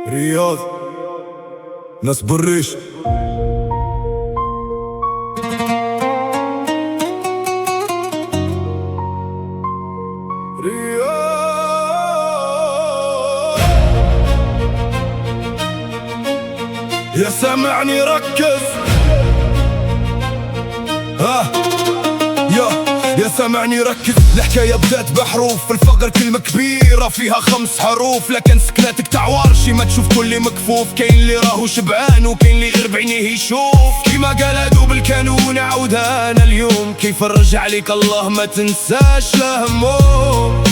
رياض ناس بالريش. يا سامعني ركز. يا سامعني ركز. الحكاية بدات بحروف، الفقر كلمة كبيرة فيها 5 حروف، لكن سكناتك تعوارشي ما تشوف كل مكفوف. كاين اللي راهو شبعان وكاين اللي غير بعينيه يشوف. كيما قال هادو بالكانون عاودها انا اليوم، كيف نرجع عليك الله ما تنساش لهموم.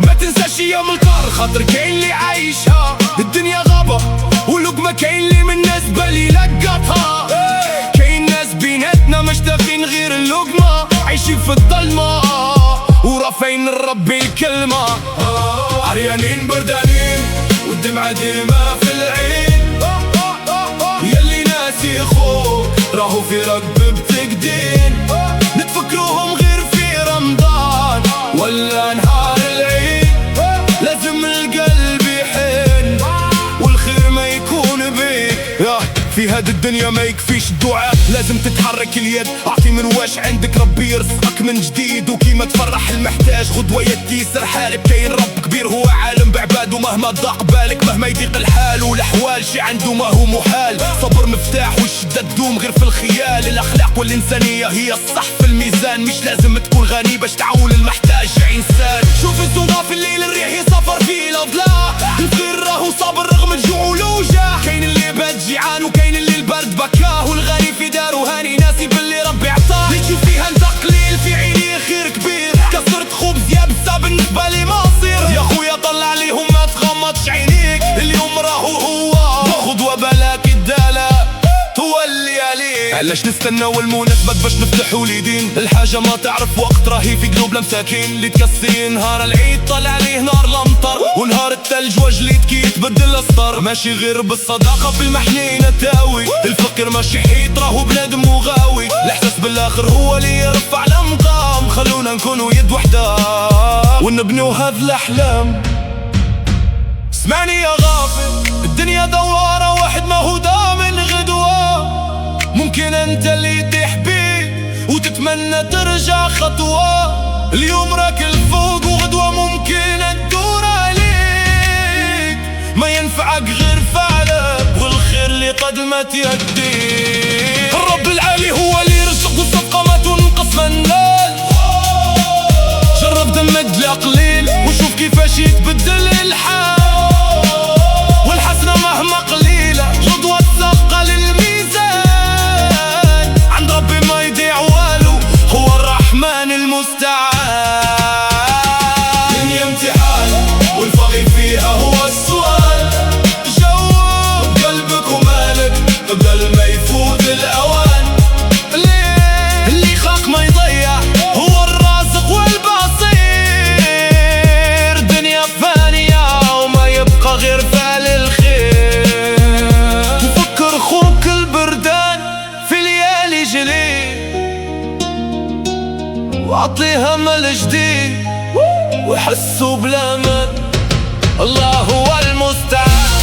ما تنساش ايام القار خاطر كاين اللي عايشها. الدنيا غابة ولقمة كاين اللي من الناس بالي لقطها. كاين ناس بيناتنا مشتاقين غير اللقمة، عايشين في الظلمة ورافعين لربي الكلمة. عريانين بردانين والدمعة ديما في العين. ياللي ناسي خوك راهو في ركب بتقدين، نتفكروهم غير في رمضان ولا نهار العيد. لازم القلب يحن والخير ما يكون بيك. في هاد الدنيا ما يكفيش الدعاء، لازم تتحرك اليد. اعطي من واش عندك ربي يرزقك من جديد، وكيما تفرح المحتاج غدوة يتيسر حالك. كاين رب كبير هو عالم بعباده، مهما ضاق بالك مهما يضيق الحال والاحوال شي عنده ما هو محال. صبر مفتاح والشدة تدوم غير في الخيال. الاخلاق والانسانية هي الصح في الميزان، مش لازم تكون غني باش تعاون المحتاج انسان. شوف الزنقة في الليل الريح يسافر في الأضلاع، الفقير راهو صابر رغم الجوع والوجع. كاين اللي بات جيعان وكاين اللي البرد بكاه، والغني في دارو هاني ناسي باللي ربي عطاه. اللي تشوف فيها انت قليل في عيني خير كبير، كسرت خبز يابسة بالنسبة لي مصير. يا خويا طلع عليهم ما تغمضش عينيك، اليوم راهو هو غدوة بلاك الدالا تولي عليك. علاش نستناو المناسبات باش نفتحوا اليدين؟ الحاجة ما تعرف وقت راهي في قلوب المساكين. اللي تكسي نهار العيد طلع عليه نهار الامطار، ونهار الثلج وجليت كي يتبدل السطر. ماشي غير بالصداقة في المحنينة تاوي، الفقر ماشي حيط راهو بنادم وغاوي. الاحساس بالاخر هو اللي يرفع الامقام، خلونا نكونوا يد وحدة ونبنوا هذه الاحلام. اسمعني يا غافل، الدنيا دوارة واحد ما هو ضامن غدوة. ممكن انت اللي يطيح بيك وتتمنى ترجع خطوة. اليوم راك الفوق وغدوة ممكن تدور عليك، ما ينفعك غير فعلك والخير اللي قد ما تيديك. الرب العالي هو اللي يرزق والصفقة ما تنقص منال. جرب دمج قليل وشوف كيفاش يتبدل الحال، والحسنة مهما قليلة غدوة تثقل الميزان. عند ربي ما يضيع والو هو الرحمن المستعان. دنيا امتحان والفقير فيها هو السؤال. جاوب قلبك ومالك قبل ما يفوت الأوان. اللي خاق ما يضيع هو الرازق والبصير. دنيا فانية وما يبقى غير فعل الخير. تفكر خوك البردان في ليالي جليل، واعطيه امل جديد وحسوا بالامان. الله هو المستعان.